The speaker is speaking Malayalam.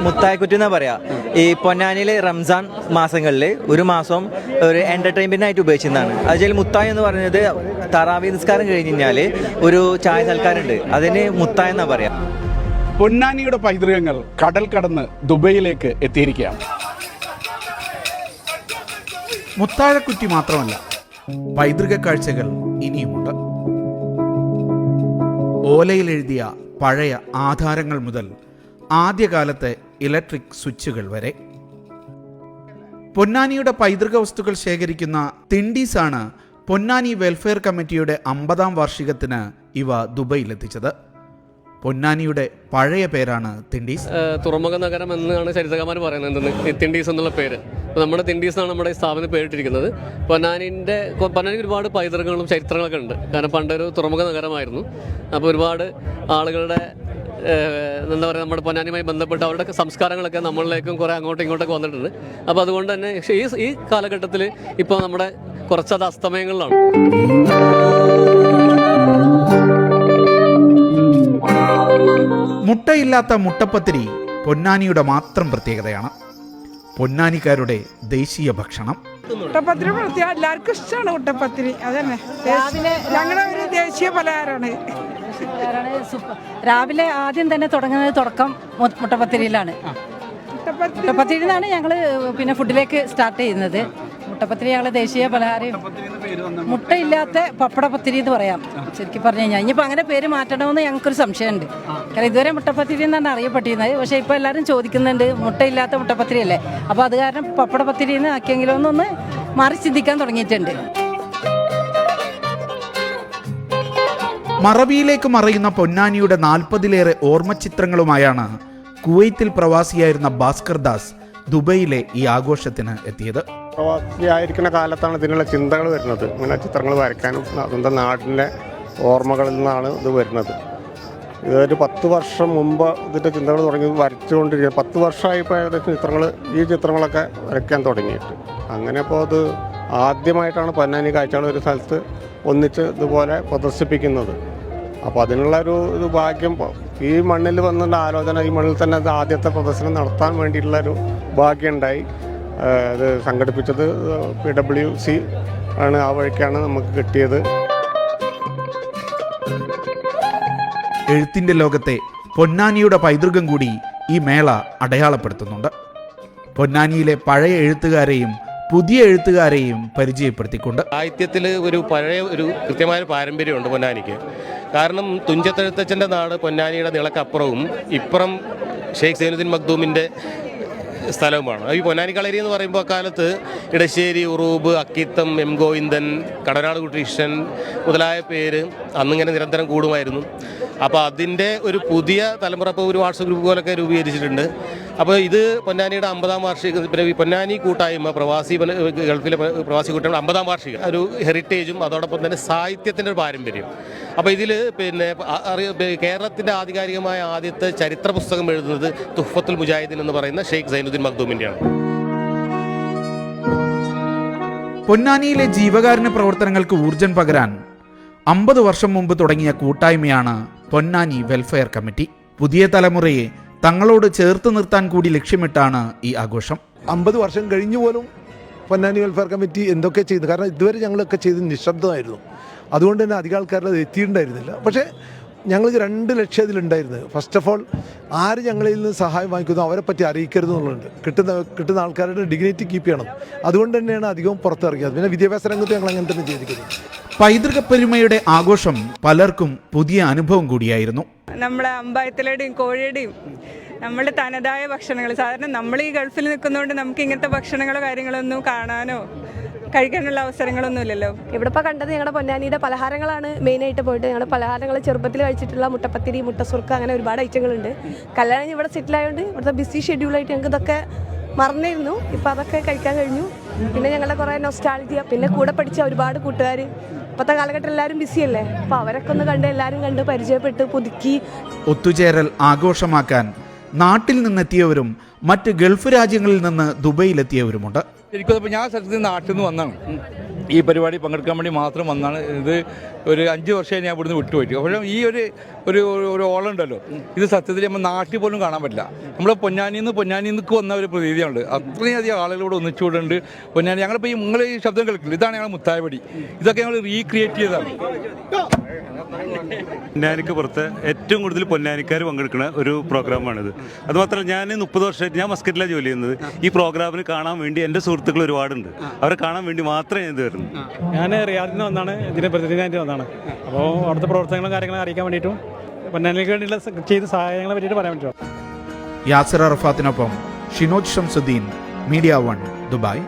മുത്തായക്കുറ്റി എന്നാ പറയാ. ഈ പൊന്നാനിയിലെ റംസാൻ മാസങ്ങളിൽ ഒരു മാസം ഒരു എന്റർടൈൻമെന്റ് ആയിട്ട് ഉപയോഗിക്കുന്നതാണ്. അതിൽ മുത്തായ എന്ന് പറയുന്നത് തറാവി നിസ്കാരം കഴിഞ്ഞ് കഴിഞ്ഞാൽ ഒരു ചായ സൽക്കാരുണ്ട്, അതിന് മുത്തായ എന്നാ പറയാ. പൊന്നാനിയുടെ പൈതൃകങ്ങൾ കടൽ കടന്ന് ദുബൈയിലേക്ക് എത്തിയിരിക്കുകയാണ്. മുത്താഴക്കുറ്റി മാത്രമല്ല, പൈതൃക കാഴ്ചകൾ ഇനിയുമുണ്ട്. ഓലയിൽ എഴുതിയ പഴയ ആധാരങ്ങൾ മുതൽ ആദ്യകാലത്തെ ഇലക്ട്രിക് സ്വിച്ചുകൾ വരെ പൊന്നാനിയുടെ പൈതൃക വസ്തുക്കൾ ശേഖരിക്കുന്ന തിണ്ടീസാണ് പൊന്നാനി വെൽഫെയർ കമ്മിറ്റിയുടെ 50-ാം വാർഷികത്തിന് ഇവ ദുബൈയിലെത്തിച്ചത്. പൊന്നാനിയുടെ പഴയ പേരാണ് തിണ്ടീസ്. തുറമുഖ നഗരം എന്നാണ് ചരിത്രകാരന്മാർ പറയുന്നത്, തിണ്ടീസ് എന്നുള്ള പേര്. അപ്പോൾ നമ്മുടെ തിണ്ടീസാണ് നമ്മുടെ സ്ഥാപനം പേരിട്ടിരിക്കുന്നത്. പൊന്നാനിക്ക് ഒരുപാട് പൈതൃകങ്ങളും ചരിത്രങ്ങളൊക്കെ ഉണ്ട്. കാരണം പണ്ടൊരു തുറമുഖ നഗരമായിരുന്നു. അപ്പോൾ ഒരുപാട് ആളുകളുടെ എന്താ പറയുക, നമ്മുടെ പൊന്നാനിയുമായി ബന്ധപ്പെട്ട് അവരുടെ സംസ്കാരങ്ങളൊക്കെ നമ്മളിലേക്കും കുറേ അങ്ങോട്ടും ഇങ്ങോട്ടൊക്കെ വന്നിട്ടുണ്ട്. അപ്പോൾ അതുകൊണ്ട് തന്നെ ഈ കാലഘട്ടത്തിൽ ഇപ്പോൾ നമ്മുടെ കുറച്ചത് അസ്തമയങ്ങളിലാണ്. മുട്ടയില്ലാത്ത മുട്ടപ്പത്തിരി പൊന്നാനിയുടെ മാത്രം പ്രത്യേകതയാണ്. പൊന്നാനിക്കാരുടെ ദേശീയ ഭക്ഷണം മുട്ടപ്പത്തിരി എല്ലാവർക്കും ഇഷ്ടമാണ്. മുട്ടപ്പത്തിരി അതന്നെ ഞങ്ങളുടെ ഒരു ദേശീയ പലഹാരമാണ്. രാവിലെ ആദ്യം തന്നെ തുടക്കം മുട്ടപ്പത്തിരിയിലാണ്. മുട്ടപ്പത്തിരി നിന്നാണ് ഞങ്ങൾ പിന്നെ ഫുഡിലേക്ക് സ്റ്റാർട്ട് ചെയ്യുന്നത്. മുട്ടപ്പത്തിരി ഞങ്ങളെ ദേശീയ പലഹാരം. മുട്ടയില്ലാത്ത പപ്പടപ്പത്തിരി എന്ന് പറയാം ശരിക്കും പറഞ്ഞു കഴിഞ്ഞാൽ. ഇനിയിപ്പോൾ അങ്ങനെ പേര് മാറ്റണമെന്ന് ഞങ്ങൾക്കൊരു സംശയമുണ്ട്. കാരണം ഇതുവരെ മുട്ടപ്പത്തിരി എന്നാണ് അറിയപ്പെട്ടിരുന്നത്. പക്ഷേ ഇപ്പോൾ എല്ലാവരും ചോദിക്കുന്നുണ്ട് മുട്ടയില്ലാത്ത മുട്ടപ്പത്തിരി അല്ലേ, അപ്പോൾ അത് കാരണം പപ്പടപ്പത്തിരി എന്ന് ആക്കിയെങ്കിലും ഒന്ന് മാറി ചിന്തിക്കാൻ തുടങ്ങിയിട്ടുണ്ട്. മറവിയിലേക്ക് മറയുന്ന പൊന്നാനിയുടെ 40-ലേറെ ഓർമ്മചിത്രങ്ങളുമായാണ് കുവൈത്തിൽ പ്രവാസിയായിരുന്ന ഭാസ്കർ ദാസ് ദുബൈയിലെ ഈ ആഘോഷത്തിന് എത്തിയത്. പ്രവാസിയായിരിക്കുന്ന കാലത്താണ് ഇതിനുള്ള ചിന്തകൾ വരുന്നത്. ഇങ്ങനെ ചിത്രങ്ങൾ വരയ്ക്കാനും സ്വന്തം നാടിൻ്റെ ഓർമ്മകളിൽ നിന്നാണ് ഇത് വരുന്നത്. ഇതൊരു 10 വർഷം മുമ്പ് ഇതിൻ്റെ ചിന്തകൾ തുടങ്ങി വരച്ചുകൊണ്ടിരിക്കുക. 10 വർഷമായപ്പോൾ ഏകദേശം ഈ ചിത്രങ്ങളൊക്കെ വരയ്ക്കാൻ തുടങ്ങിയിട്ട്. അങ്ങനെ അപ്പോൾ അത് ആദ്യമായിട്ടാണ് പൊന്നാനി കാഴ്ചകൾ ഒരു സ്ഥലത്ത് ഒന്നിച്ച് ഇതുപോലെ പ്രദർശിപ്പിക്കുന്നത്. അപ്പോൾ അതിനുള്ളൊരു ഭാഗ്യം ഈ മണ്ണിൽ വന്നിട്ട് ആലോചന, ഈ മണ്ണിൽ തന്നെ അത് ആദ്യത്തെ പ്രദർശനം നടത്താൻ വേണ്ടിയിട്ടുള്ളൊരു ഭാഗ്യം ഉണ്ടായി. അത് സംഘടിപ്പിച്ചത് PWC ആണ്. ആ വഴിക്കാണ് നമുക്ക് കിട്ടിയത്. എഴുത്തിൻ്റെ ലോകത്തെ പൊന്നാനിയുടെ പൈതൃകം കൂടി ഈ മേള അടയാളപ്പെടുത്തുന്നുണ്ട്. പൊന്നാനിയിലെ പഴയ എഴുത്തുകാരെയും പുതിയ എഴുത്തുകാരെയും പരിചയപ്പെടുത്തിക്കൊണ്ട് സാഹിത്യത്തിൽ ഒരു കൃത്യമായ പാരമ്പര്യമുണ്ട് പൊന്നാനിക്ക്. കാരണം തുഞ്ചത്തെഴുത്തച്ഛൻ്റെ നാട് പൊന്നാനിയുടെ നിളക്കപ്പുറവും ഇപ്പുറം ഷെയ്ഖ് സൈനുദ്ദീൻ മഖ്ദൂമിൻ്റെ സ്ഥലവുമാണ്. ഈ പൊന്നാനി കളരി എന്ന് പറയുമ്പോൾ അക്കാലത്ത് ഇടശ്ശേരി, ഉറൂബ്, അക്കിത്തം, എം ഗോവിന്ദൻ, കടനാട് കുട്ടീഷൻ മുതലായ പേര് അന്നിങ്ങനെ നിരന്തരം കൂടുമായിരുന്നു. അപ്പോൾ അതിൻ്റെ ഒരു പുതിയ തലമുറ ഇപ്പോൾ ഒരു വാട്സപ്പ് ഗ്രൂപ്പ് പോലൊക്കെ രൂപീകരിച്ചിട്ടുണ്ട്. അപ്പോൾ ഇത് പൊന്നാനിയുടെ 50-ാം വാർഷിക, പിന്നെ പൊന്നാനി കൂട്ടായ്മ ഗൾഫിലെ പ്രവാസി കൂട്ടായ്മ 50-ാം വാർഷിക ഒരു ഹെറിറ്റേജും അതോടൊപ്പം തന്നെ സാഹിത്യത്തിൻ്റെ ഒരു പാരമ്പര്യം. അപ്പോൾ ഇതിൽ പിന്നെ കേരളത്തിൻ്റെ ആധികാരികമായ ആദ്യത്തെ ചരിത്ര പുസ്തകം എഴുതുന്നത് തുഹ്ഫത്തുൽ മുജാഹിദീൻ എന്ന് പറയുന്ന ഷെയ്ഖ് സൈനുദ്ദീൻ മഖ്ദൂമിൻ്റെയാണ്. പൊന്നാനിയിലെ ജീവകാരുണ്യ പ്രവർത്തനങ്ങൾക്ക് ഊർജം പകരാൻ 50 വർഷം മുമ്പ് തുടങ്ങിയ കൂട്ടായ്മയാണ് പൊന്നാനി വെൽഫെയർ കമ്മിറ്റി. പുതിയ തലമുറയെ തങ്ങളോട് ചേർത്ത് നിർത്താൻ കൂടി ലക്ഷ്യമിട്ടാണ് ഈ ആഘോഷം. 50 വർഷം കഴിഞ്ഞു പോലും പൊന്നാനി വെൽഫെയർ കമ്മിറ്റി എന്തൊക്കെ ചെയ്തു. കാരണം ഇതുവരെ ഞങ്ങളൊക്കെ ചെയ്ത് നിശബ്ദമായിരുന്നു. അതുകൊണ്ട് തന്നെ അധികം ആൾക്കാരുടെ അത് എത്തിയിട്ടുണ്ടായിരുന്നില്ല. പക്ഷേ ഞങ്ങൾക്ക് 2 ലക്ഷ്യം ഇതിലുണ്ടായിരുന്നത്. ഫസ്റ്റ് ഓഫ് ഓൾ, ആര് ഞങ്ങളിൽ നിന്ന് സഹായം വാങ്ങിക്കുന്നു അവരെ പറ്റി അറിയിക്കരുത് എന്നുള്ളതുണ്ട്. കിട്ടുന്ന ആൾക്കാരുടെ ഡിഗ്നിറ്റി കീപ്പ് ചെയ്യണം. അതുകൊണ്ട് തന്നെയാണ് അധികവും പുറത്തിറങ്ങിയത്. പിന്നെ വിദ്യാഭ്യാസ രംഗത്ത് ഞങ്ങൾ അങ്ങനെ തന്നെ ചെയ്തിരിക്കുന്നത്. പൈതൃക പെരുമയുടെ ആഘോഷം പലർക്കും പുതിയ അനുഭവം കൂടിയായിരുന്നു. നമ്മളെ അമ്പായത്തിലയുടെയും കോഴിയുടെയും നമ്മുടെ തനതായ ഭക്ഷണങ്ങൾ, സാധാരണ നമ്മൾ ഈ ഗൾഫിൽ നിൽക്കുന്നതുകൊണ്ട് നമുക്ക് ഇങ്ങനത്തെ ഭക്ഷണങ്ങളോ കാര്യങ്ങളൊന്നും കാണാനോ കഴിക്കാനുള്ള അവസരങ്ങളൊന്നും ഇല്ലല്ലോ. ഇവിടെ ഇപ്പോൾ കണ്ടത് ഞങ്ങളുടെ പൊന്നാനിയുടെ പലഹാരങ്ങളാണ് മെയിനായിട്ട് പോയിട്ട്. ഞങ്ങളുടെ പലഹാരങ്ങൾ ചെറുപ്പത്തിൽ കഴിച്ചിട്ടുള്ള മുട്ടപ്പത്തിരി, മുട്ടസുർക്ക, അങ്ങനെ ഒരുപാട് ഐറ്റങ്ങളുണ്ട്. കല്യാണം ഇവിടെ സെറ്റിലായതുകൊണ്ട് ഇവിടുത്തെ ബിസി ഷെഡ്യൂളായിട്ട് ഞങ്ങൾക്ക് ഇതൊക്കെ മറന്നിരുന്നു. ഇപ്പോൾ അതൊക്കെ കഴിക്കാൻ കഴിഞ്ഞു. പിന്നെ ഞങ്ങളുടെ കുറേ നൊസ്റ്റാൾജിയ, പിന്നെ കൂടെ പഠിച്ച ഒരുപാട് കൂട്ടുകാർ. ഇപ്പോഴത്തെ കാലഘട്ടം എല്ലാവരും ബിസിയല്ലേ, അപ്പോൾ അവരൊക്കെ ഒന്ന് കണ്ട് എല്ലാവരും കണ്ട് പരിചയപ്പെട്ട് പുതുക്കി. ഒത്തുചേരൽ ആഘോഷമാക്കാൻ നാട്ടിൽ നിന്നെത്തിയവരും മറ്റ് ഗൾഫ് രാജ്യങ്ങളിൽ നിന്ന് ദുബൈയിലെത്തിയവരുമുണ്ട്. ശരിക്കും ഞാൻ സ്ഥലത്ത് നാട്ടിൽ നിന്ന് വന്നാണ്. ഈ പരിപാടി പങ്കെടുക്കാൻ വേണ്ടി മാത്രം വന്നാണ്. ഇത് ഒരു 5 വർഷമായി ഞാൻ ഇവിടുന്ന് വിട്ടുപോയിട്ട്. പക്ഷേ ഈ ഒരു ഓളുണ്ടല്ലോ, ഇത് സത്യത്തിൽ നമ്മൾ നാട്ടിൽ പോലും കാണാൻ പറ്റില്ല. നമ്മൾ പൊന്നാനിന്ന് വന്ന ഒരു പ്രതീതിയുണ്ട്. അത്രയധികം ആളുകളോട് ഒന്നിച്ചുകൂടുണ്ട് പൊന്നാനി. ഞങ്ങളിപ്പോൾ നിങ്ങൾ ഈ ശബ്ദം കേൾക്കില്ല, ഇതാണ് ഞങ്ങൾ മുത്തായപടി. ഇതൊക്കെ ഞങ്ങൾ റീക്രിയേറ്റ് ചെയ്തതാണ്. പൊന്നാനിക്ക് പുറത്ത് ഏറ്റവും കൂടുതൽ പൊന്നാനിക്കാർ പങ്കെടുക്കുന്ന ഒരു പ്രോഗ്രാമാണിത്. അതുമാത്രമല്ല, ഞാൻ 30 വർഷമായിട്ട് ഞാൻ മസ്കറ്റിലാണ് ജോലി ചെയ്യുന്നത്. ഈ പ്രോഗ്രാമിന് കാണാൻ വേണ്ടി എൻ്റെ സുഹൃത്തുക്കൾ ഒരുപാടുണ്ട്. അവരെ കാണാൻ വേണ്ടി മാത്രമേ ഞാൻ ഇത് വരുന്നു. ഞാൻ റിയാദിൽ നിന്ന് വന്നാണ്, ഇതിന് പ്രതിനിധിയായിട്ട് വന്നതാണ്. അപ്പോൾ അവിടുത്തെ പ്രവർത്തനങ്ങളും കാര്യങ്ങളും അറിയിക്കാൻ വേണ്ടിയിട്ടും പൊന്നാനിക്ക് വേണ്ടിയുള്ള ചെയ്ത സഹായങ്ങളെ പറ്റിയിട്ട് പറയാൻ പറ്റുമോ? യാസിർ അറഫാത്തിനൊപ്പം ഷിനോജ് ഷംസുദ്ദീൻ, മീഡിയ 1, ദുബായ്.